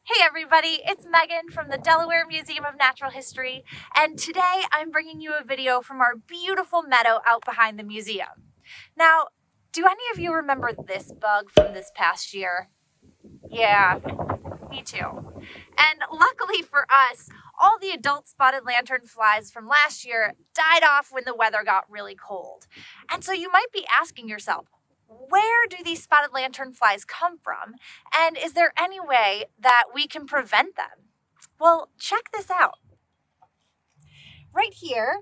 Hey everybody, it's Megan from the Delaware Museum of Natural History, and today I'm bringing you a video from our beautiful meadow out behind the museum. Now, do any of you remember this bug from this past year? Yeah, me too. And luckily for us, all the adult spotted lanternflies from last year died off when the weather got really cold. And so you might be asking yourself, where do these spotted lanternflies come from? And is there any way that we can prevent them? Well, check this out. Right here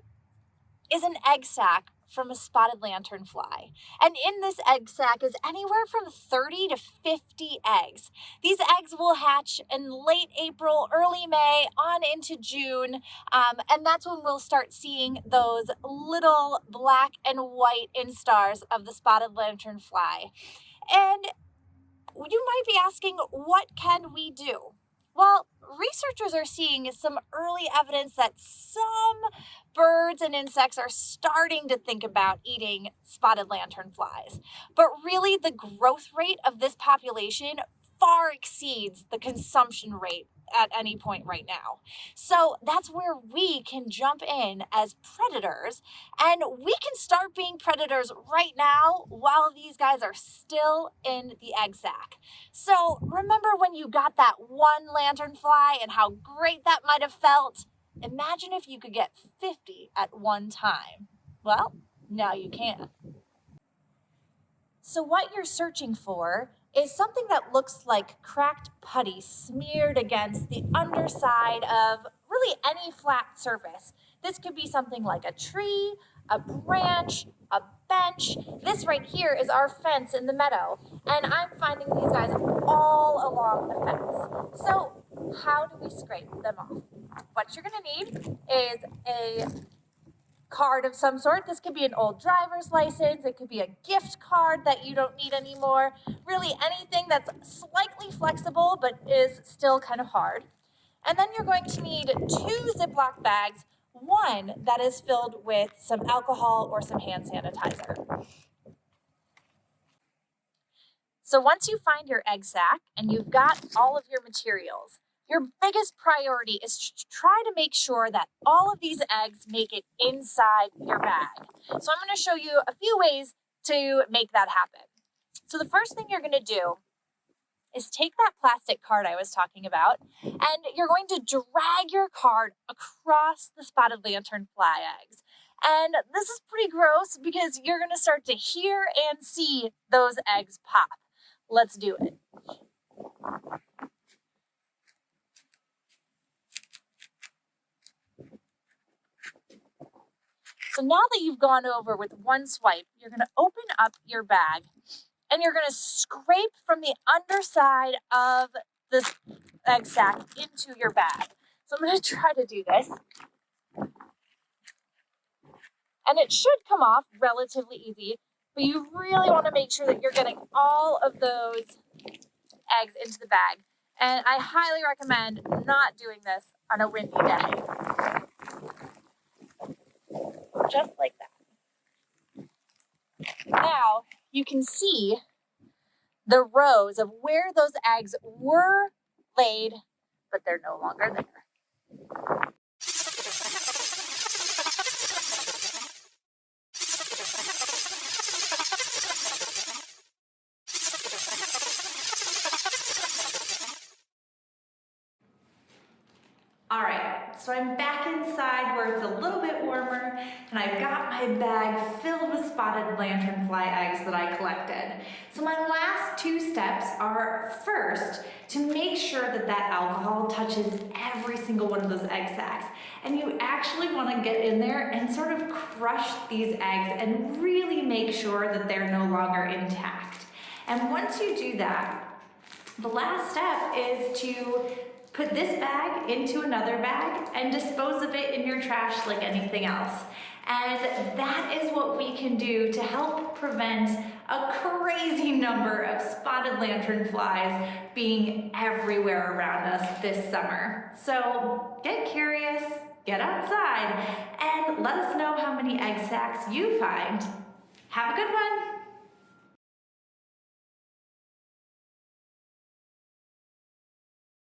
is an egg sac from a spotted lanternfly. And in this egg sac is anywhere from 30 to 50 eggs. These eggs will hatch in late April, early May, on into June. And that's when we'll start seeing those little black and white instars of the spotted lanternfly. And you might be asking, what can we do? Well, researchers are seeing some early evidence that some birds and insects are starting to think about eating spotted lanternflies. But really, the growth rate of this population far exceeds the consumption rate at any point right now. So that's where we can jump in as predators, and we can start being predators right now while these guys are still in the egg sac. So remember when you got that one lanternfly and how great that might have felt? Imagine if you could get 50 at one time. Well, now you can. So what you're searching for is something that looks like cracked putty smeared against the underside of really any flat surface. This could be something like a tree, a branch, a bench. This right here is our fence in the meadow, and I'm finding these guys all along the fence. So how do we scrape them off? What you're gonna need is a card of some sort. This could be an old driver's license. It could be a gift card that you don't need anymore. Really anything that's slightly flexible but is still kind of hard. And then you're going to need 2 Ziploc bags, one that is filled with some alcohol or some hand sanitizer. So once you find your egg sac and you've got all of your materials, your biggest priority is to try to make sure that all of these eggs make it inside your bag. So I'm going to show you a few ways to make that happen. So the first thing you're going to do is take that plastic card I was talking about, and you're going to drag your card across the spotted lanternfly eggs. And this is pretty gross because you're going to start to hear and see those eggs pop. Let's do it. So now that you've gone over with one swipe, you're going to open up your bag and you're going to scrape from the underside of this egg sac into your bag. So I'm going to try to do this. And it should come off relatively easy, but you really want to make sure that you're getting all of those eggs into the bag. And I highly recommend not doing this on a windy day. Just like that. Now you can see the rows of where those eggs were laid, but they're no longer there. All right, so I'm back inside where it's a little bit warmer, and I've got my bag filled with spotted lanternfly eggs that I collected. So my last 2 steps are, first, to make sure that that alcohol touches every single one of those egg sacs. And you actually want to get in there and sort of crush these eggs and really make sure that they're no longer intact. And once you do that, the last step is to put this bag into another bag and dispose of it in your trash like anything else. And that is what we can do to help prevent a crazy number of spotted lanternflies being everywhere around us this summer. So get curious, get outside, and let us know how many egg sacs you find. Have a good one.